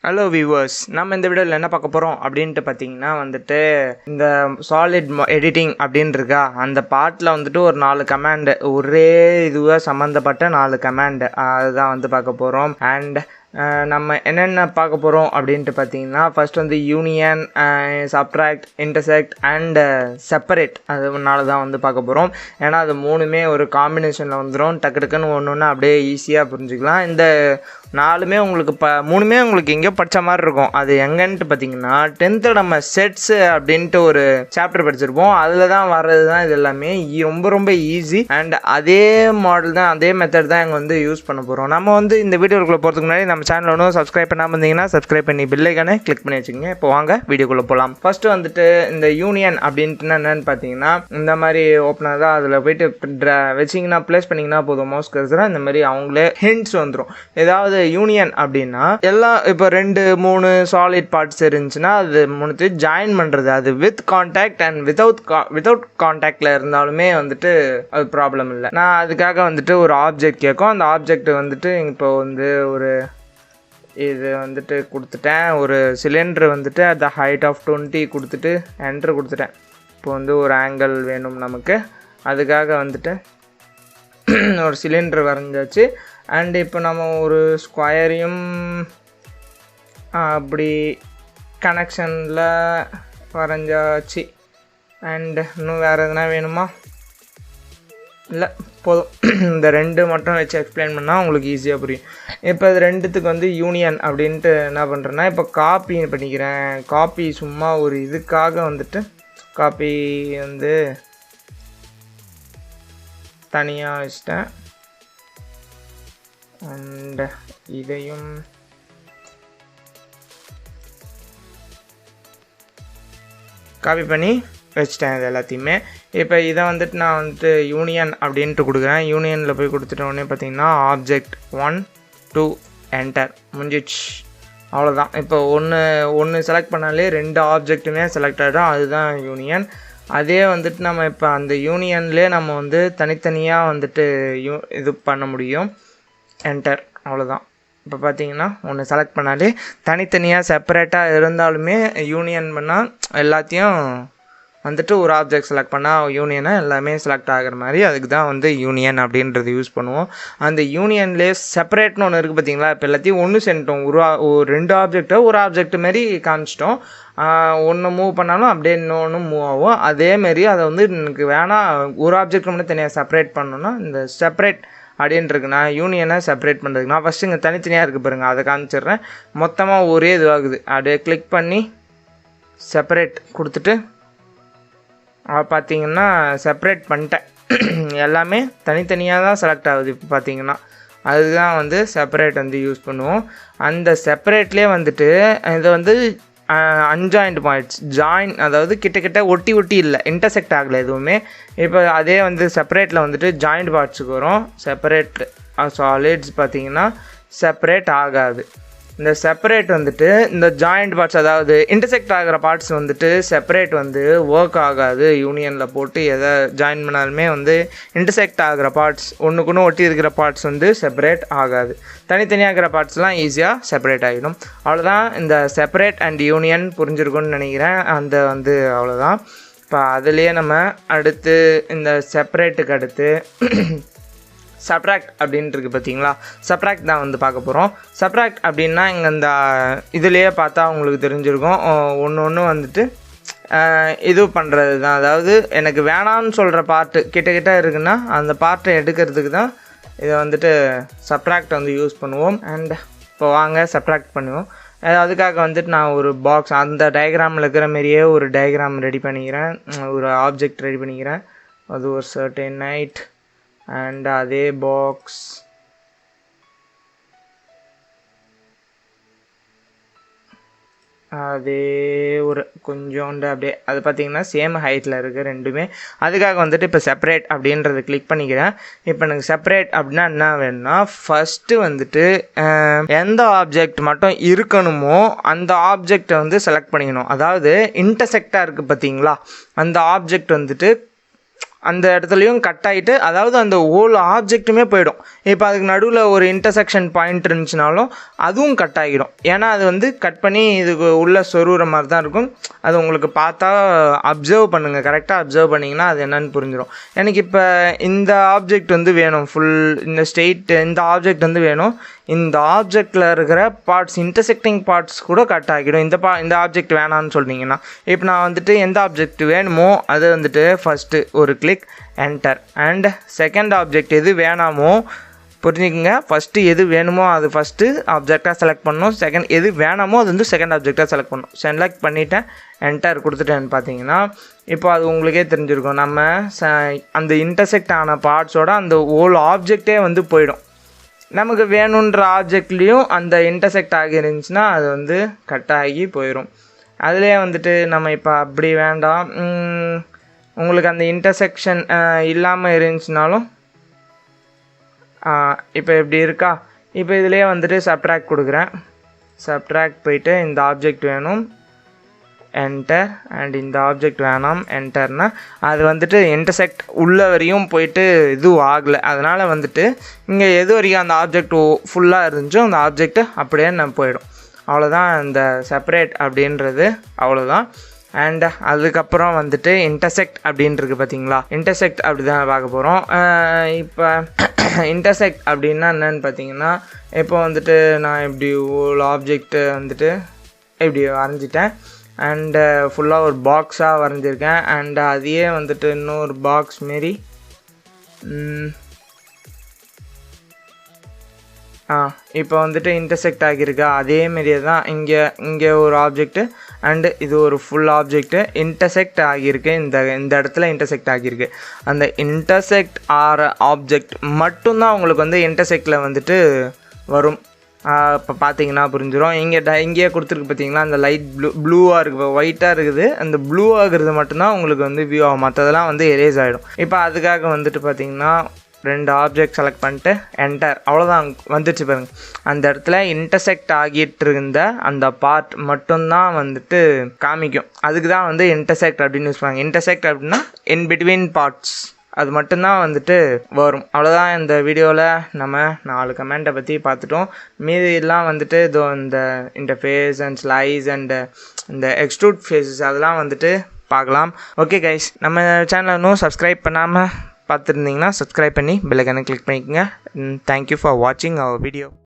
Hello viewers, நம்ம இந்த வீடியோவில் என்ன பார்க்க போகிறோம் அப்படின்ட்டு பார்த்தீங்கன்னா வந்துட்டு இந்த சாலிட் எடிட்டிங் அப்படின்னு இருக்கா அந்த பார்ட்டில் வந்துட்டு ஒரு 4 கமாண்டு ஒரே இதுவாக சம்மந்தப்பட்ட 4 கமாண்டு அதுதான் வந்து பார்க்க போகிறோம். அண்ட் நம்ம என்னென்ன பார்க்க போகிறோம் அப்படின்ட்டு பார்த்தீங்கன்னா ஃபர்ஸ்ட் வந்து union, subtract, intersect and separate அதனால தான் வந்து பார்க்க போகிறோம். ஏன்னா அது மூணுமே ஒரு காம்பினேஷனில் வந்துடும். டக்கு டக்குன்னு ஒன்று ஒன்று அப்படியே ஈஸியாக புரிஞ்சுக்கலாம். இந்த 4மே உங்களுக்கு மூணுமே உங்களுக்கு எங்கேயோ படித்த மாதிரி இருக்கும். அது எங்கன்ட்டு பார்த்தீங்கன்னா 10th நம்ம செட்ஸு அப்படின்ட்டு ஒரு சாப்டர் படிச்சிருப்போம். அதில் தான் வர்றது தான் இது எல்லாமே. ரொம்ப ரொம்ப ஈஸி அண்ட் அதே மாடல் தான், அதே மெத்தட் தான் இங்கே வந்து யூஸ் பண்ண போகிறோம். நம்ம வந்து இந்த வீடியோக்குள்ளே போகிறதுக்கு முன்னாடி நம்ம சேனல் ஒன்றும் சப்ஸ்கிரைப் பண்ணாமல் இருந்தீங்கன்னா சப்ஸ்கிரைப் பண்ணி பெல் ஐகானை கிளிக் பண்ணி வச்சுக்கோங்க. இப்போ வாங்க வீடியோக்குள்ளே போகலாம். ஃபர்ஸ்ட்டு வந்துட்டு இந்த யூனியன் அப்படின்ட்டுனா என்னென்னு பார்த்தீங்கன்னா இந்த மாதிரி ஓப்பனாக தான் அதில் போயிட்டு வச்சிங்கன்னா ப்ளேஸ் பண்ணிங்கன்னா போதும். மவுஸ் கர்சராக இந்த மாதிரி அவங்களே ஹிண்ட்ஸ் வந்துடும். ஏதாவது யூனியன் அப்படின்னா எல்லாம் இப்போ 2-3 சாலிட் பார்ட்ஸ் இருந்துச்சுன்னா அது மூணுத்தையும் ஜாயின் பண்ணுறது. அது வித் கான்டாக்ட் அண்ட் வித்தவுட் கான்டாக்டில் இருந்தாலுமே வந்துட்டு அது ப்ராப்ளம் இல்லை. நான் அதுக்காக வந்துட்டு ஒரு ஆப்ஜெக்ட் கேட்கும். அந்த ஆப்ஜெக்ட் வந்துட்டு இப்போ வந்து ஒரு இது வந்துட்டு கொடுத்துட்டேன். ஒரு சிலிண்டர் வந்துட்டு at the height of 20 கொடுத்துட்டு என்ட்ரு கொடுத்துட்டேன். இப்போ வந்து ஒரு ஆங்கிள் வேணும் நமக்கு. அதுக்காக வந்துட்டு ஒரு சிலிண்டர் வரைஞ்சாச்சு. அண்ட் இப்போ நம்ம ஒரு ஸ்கொயரையும் அப்படி கனெக்ஷனில் வரைஞ்சாச்சு. அண்டு இன்னும் வேறு எதுனா வேணுமா? இல்லை, போதும். இந்த 2 மட்டும் வச்சு எக்ஸ்பிளைன் பண்ணால் உங்களுக்கு ஈஸியாக புரியும். இப்போ இது 2த்துக்கு வந்து யூனியன் அப்படின்ட்டு என்ன பண்ணுறேன்னா இப்போ காப்பி பண்ணிக்கிறேன். காப்பி சும்மா ஒரு இதுக்காக வந்துட்டு காப்பி வந்து தனியாக வச்சிட்டேன். அண்ட் இதையும் காப்பி பண்ணி வச்சிட்டேன் இது எல்லாத்தையுமே. இப்போ இதை வந்துட்டு நான் வந்துட்டு யூனியன் அப்படின்ட்டு கொடுக்குறேன். யூனியனில் போய் கொடுத்துட்டோடனே பார்த்தீங்கன்னா ஆப்ஜெக்ட் 1 2 என்டர் முடிஞ்சிச்சு. அவ்வளோதான். இப்போ ஒன்று செலக்ட் பண்ணாலே 2 ஆப்ஜெக்ட்டுமே செலக்ட் ஆகிடும். அதுதான் யூனியன். அதே வந்துட்டு நம்ம இப்போ அந்த யூனியன்லேயே நம்ம வந்து தனித்தனியாக வந்துட்டு இது பண்ண முடியும். என்டர், அவ்வளோதான். இப்போ பார்த்தீங்கன்னா ஒன்று செலக்ட் பண்ணாலே தனித்தனியாக செப்பரேட்டாக இருந்தாலுமே யூனியன் பண்ணால் எல்லாத்தையும் வந்துட்டு ஒரு ஆப்ஜெக்ட் செலக்ட் பண்ணால் யூனியனை எல்லாமே செலக்ட் ஆகிற மாதிரி அதுக்கு தான் வந்து யூனியன் அப்படின்றது யூஸ் பண்ணுவோம். அந்த யூனியன்லேயே செப்பரேட்னு ஒன்று இருக்குது பார்த்தீங்களா? இப்போ எல்லாத்தையும் ஒன்று செஞ்சிட்டோம். ஒரு 2 ஆப்ஜெக்டை ஒரு ஆப்ஜெக்ட் மாரி காமிச்சிட்டோம். ஒன்று மூவ் பண்ணாலும் அப்படியே இன்னொன்று மூவ் ஆகும். அதேமாரி அதை வந்து எனக்கு வேணால் ஒரு ஆப்ஜெக்ட் மட்டும் தனியாக செப்பரேட் பண்ணணுன்னா இந்த செப்பரேட் அப்படின்னு இருக்குண்ணா யூனியனை செப்பரேட் பண்ணுறதுக்கு நான் ஃபஸ்ட்டு இங்கே தனித்தனியாக இருக்குது பாருங்கள், அதை காமிச்சிடுறேன். மொத்தமாக ஒரே இதுவாகுது. அப்படியே கிளிக் பண்ணி செப்பரேட் கொடுத்துட்டு பார்த்தீங்கன்னா செப்பரேட் பண்ணிட்டேன். எல்லாமே தனித்தனியாக தான் செலக்ட் ஆகுது. இப்போ பார்த்தீங்கன்னா அதுதான் வந்து செப்பரேட் வந்து யூஸ் பண்ணுவோம். அந்த செப்பரேட்லேயே வந்துட்டு இதை வந்து அன்ஜாயிண்ட் பாயிண்ட்ஸ் ஜாயின், அதாவது கிட்ட ஒட்டி இல்லை, இன்டர்செக்ட் ஆகலை எதுவுமே. இப்போ அதே வந்து செப்பரேட்டில் வந்துட்டு ஜாயிண்ட் பார்ட்ஸுக்கு வரும். செப்பரேட் சாலிட்ஸ் பார்த்தீங்கன்னா செப்பரேட் ஆகாது. இந்த செப்பரேட் வந்துட்டு இந்த ஜாயிண்ட் பார்ட்ஸ், அதாவது இன்டர்செக்ட் ஆகிற பார்ட்ஸ் வந்துட்டு செப்பரேட் வந்து ஒர்க் ஆகாது. யூனியனில் போட்டு எதை ஜாயின் பண்ணாலுமே வந்து இன்டர்செக்ட் ஆகிற பார்ட்ஸ் ஒன்றுக்குன்னு ஒட்டி இருக்கிற பார்ட்ஸ் வந்து செப்பரேட் ஆகாது. தனித்தனியாக இருக்கிற பார்ட்ஸ்லாம் ஈஸியாக செப்பரேட் ஆகிடும். அவ்வளோதான். இந்த செப்பரேட் அண்ட் யூனியன் புரிஞ்சிருக்குன்னு நினைக்கிறேன். அந்த வந்து அவ்வளோதான். இப்போ அதுலேயே நம்ம அடுத்து இந்த செப்பரேட்டுக்கு அடுத்து சப்ட்ராக்ட் அப்படின்ட்டு இருக்குது பார்த்தீங்களா? சப்ட்ராக்ட் தான் வந்து பார்க்க போகிறோம். சப்ட்ராக்ட் அப்படின்னா இங்கே இந்த இதுலேயே பார்த்தா உங்களுக்கு தெரிஞ்சிருக்கும். ஒன்று வந்துட்டு இது பண்ணுறது தான். அதாவது எனக்கு வேணான்னு சொல்கிற பார்ட்டு கிட்ட இருக்குன்னா அந்த பார்ட்டை எடுக்கிறதுக்கு தான் இதை வந்துட்டு சப்ட்ராக்ட் வந்து யூஸ் பண்ணுவோம். அண்ட் இப்போ வாங்க சப்ட்ராக்ட் பண்ணுவோம். அதுக்காக வந்துட்டு நான் ஒரு பாக்ஸ் அந்த டயக்ராமில் இருக்கிற மாரியே ஒரு டயக்ராம் ரெடி பண்ணிக்கிறேன். ஒரு ஆப்ஜெக்ட் ரெடி பண்ணிக்கிறேன். அது ஒரு சர்டன் ஹைட் அண்ட் அதே பாக்ஸ் அதே ஒரு கொஞ்சோண்டு அப்படியே அது பார்த்திங்கன்னா சேம் ஹைட்டில் இருக்குது ரெண்டுமே. அதுக்காக வந்துட்டு இப்போ செப்பரேட் அப்படின்றத கிளிக் பண்ணிக்கிறேன். இப்போ எனக்கு செப்பரேட் அப்படின்னா என்ன வேணும்னா ஃபஸ்ட்டு வந்துட்டு எந்த ஆப்ஜெக்ட் மட்டும் இருக்கணுமோ அந்த ஆப்ஜெக்டை வந்து செலக்ட் பண்ணிக்கணும். அதாவது இன்டர்செக்டாக இருக்குது பார்த்தீங்களா? அந்த ஆப்ஜெக்ட் வந்துட்டு அந்த இடத்துலையும் கட் ஆகிட்டு, அதாவது அந்த ஹோல் ஆப்ஜெக்ட்டுமே போயிடும். இப்போ அதுக்கு நடுவில் ஒரு இன்டர்செக்ஷன் பாயிண்ட் இருந்துச்சுனாலும் அதுவும் கட் ஆகிடும். ஏன்னா அது வந்து கட் பண்ணி இதுக்கு உள்ளே சொருகிற மாதிரி தான் இருக்கும். அது உங்களுக்கு பார்த்தா அப்சர்வ் பண்ணுங்கள், கரெக்டாக அப்சர்வ் பண்ணிங்கன்னா அது என்னென்னு புரிஞ்சிடும். எனக்கு இப்போ இந்த ஆப்ஜெக்ட் வந்து வேணும், ஃபுல் இந்த ஸ்ட்ரெயிட் இந்த ஆப்ஜெக்ட் வந்து வேணும். இந்த ஆப்ஜெக்டில் இருக்கிற பார்ட்ஸ் இன்டர்செக்டிங் பார்ட்ஸ் கூட கட் ஆகிடும். இந்த ஆப்ஜெக்ட் வேணான்னு சொன்னீங்கன்னா, இப்போ நான் வந்துட்டு எந்த ஆப்ஜெக்ட் வேணுமோ அது வந்துட்டு ஃபஸ்ட்டு ஒரு click enter, and second object எது வேணாமோ புரிஞ்சுக்கங்க, ஃபஸ்ட்டு எது வேணுமோ அது ஃபஸ்ட்டு ஆப்ஜெக்டாக செலக்ட் பண்ணணும், செகண்ட் எது வேணாமோ அது வந்து செகண்ட் ஆப்ஜெக்டாக செலக்ட் பண்ணணும். செலக்ட் பண்ணிவிட்டேன், என்டர் கொடுத்துட்டேன்னு பார்த்தீங்கன்னா இப்போ அது உங்களுக்கே தெரிஞ்சிருக்கும். நம்ம அந்த இன்டர்செக்ட் ஆன பார்ட்ஸோட அந்த ஹோல் ஆப்ஜெக்டே வந்து போயிடும். நமக்கு வேணுன்ற ஆப்ஜெக்ட்லேயும் அந்த இன்டர்செக்ட் ஆகி இருந்துச்சுன்னா அது வந்து கட் ஆகி போயிடும். அதிலே வந்துட்டு நம்ம இப்போ அப்படி வேண்டாம், உங்களுக்கு அந்த இன்டர்செக்ஷன் இல்லாமல் இருந்துச்சுனாலும் இப்போ இப்படி இருக்கா. இப்போ இதிலே வந்துட்டு சப்ட்ராக்ட் கொடுக்குறேன். சப்ட்ராக்ட் போயிட்டு இந்த ஆப்ஜெக்ட் வேணும் என்டர், அண்ட் இந்த ஆப்ஜெக்ட் வேணாம் என்டர்னா அது வந்துட்டு இன்டர்செக்ட் உள்ள வரையும் போயிட்டு இதுவும் ஆகலை. அதனால் வந்துட்டு இங்கே எது வரைக்கும் அந்த ஆப்ஜெக்ட் ஃபுல்லாக இருந்துச்சோ அந்த ஆப்ஜெக்ட்டு அப்படியே நம்ம போயிடும். அவ்வளோதான் இந்த செப்பரேட் அப்படின்றது, அவ்வளோதான். அண்ட் அதுக்கப்புறம் வந்துட்டு இன்டர்செக்ட் அப்படின்றது பார்த்தீங்களா, இன்டர்செக்ட் அப்படி தான் பார்க்க போகிறோம். இப்போ இன்டர்செக்ட் அப்படின்னா என்னன்னு பார்த்தீங்கன்னா, இப்போ வந்துட்டு நான் இப்படி ஒரு ஆப்ஜெக்ட்டு வந்துட்டு இப்படி வரைஞ்சிட்டேன், அண்டு ஃபுல்லாக ஒரு பாக்ஸாக வரைஞ்சிருக்கேன். அண்டு அதையே வந்துட்டு இன்னொரு பாக்ஸ் மாரி இப்போ வந்துட்டு இன்டர்செக்ட் ஆகியிருக்கா. அதேமாரியே தான் இங்கே ஒரு ஆப்ஜெக்ட்டு அண்டு இது ஒரு ஃபுல் ஆப்ஜெக்ட்டு இன்டர்செக்ட் ஆகியிருக்கு. இந்த இடத்துல இன்டர்செக்ட் ஆகியிருக்கு. அந்த இன்டர்செக்ட் ஆகிற ஆப்ஜெக்ட் மட்டும்தான் உங்களுக்கு வந்து இன்டர்செக்டில் வந்துட்டு வரும். இப்போ பார்த்தீங்கன்னா புரிஞ்சிடும். இங்கேயே கொடுத்துருக்கு பார்த்தீங்களா, அந்த லைட் ப்ளூவாக இருக்குது, ஒயிட்டாக இருக்குது, அந்த ப்ளூ ஆகிறது மட்டும்தான் உங்களுக்கு வந்து வியூ ஆகும், மற்றதெல்லாம் வந்து எரேஸ் ஆகிடும். இப்போ அதுக்காக வந்துட்டு பார்த்தீங்கன்னா 2 ஆப்ஜெக்ட் செலக்ட் பண்ணிட்டு என்டர், அவ்வளோதான் வந்துடுச்சு பாருங்கள். அந்த இடத்துல இன்டர்செக்ட் ஆகிட்டு இருந்த அந்த பார்ட் மட்டும்தான் வந்துட்டு காமிக்கும். அதுக்கு தான் வந்து இன்டர்செக்ட் அப்படின்னு யூஸ் பண்ணுவாங்க. இன்டர்செக்ட் அப்படின்னா இன் பிட்வீன் பார்ட்ஸ், அது மட்டும்தான் வந்துட்டு வரும். அவ்வளோதான். இந்த வீடியோவில் நம்ம 4 கமெண்ட்டை பற்றி பார்த்துட்டோம். மீதியெல்லாம் வந்துட்டு இதோ இந்த இன்டர்ஃபேஸ் அண்ட் ஸ்லைஸ் அண்டு இந்த எக்ஸ்ட்ரூட் ஃபேஸஸ் அதெல்லாம் வந்துட்டு பார்க்கலாம். ஓகே கைஸ், நம்ம சேனலை இன்னும் சப்ஸ்கிரைப் பண்ணாமல் பார்த்துருந்தீங்கன்னா சப்ஸ்கிரைப் பண்ணி பெல் ஐகானை கிளிக் பண்ணிக்கோங்க. தேங்க்யூ ஃபார் வாட்சிங் அவர் வீடியோ.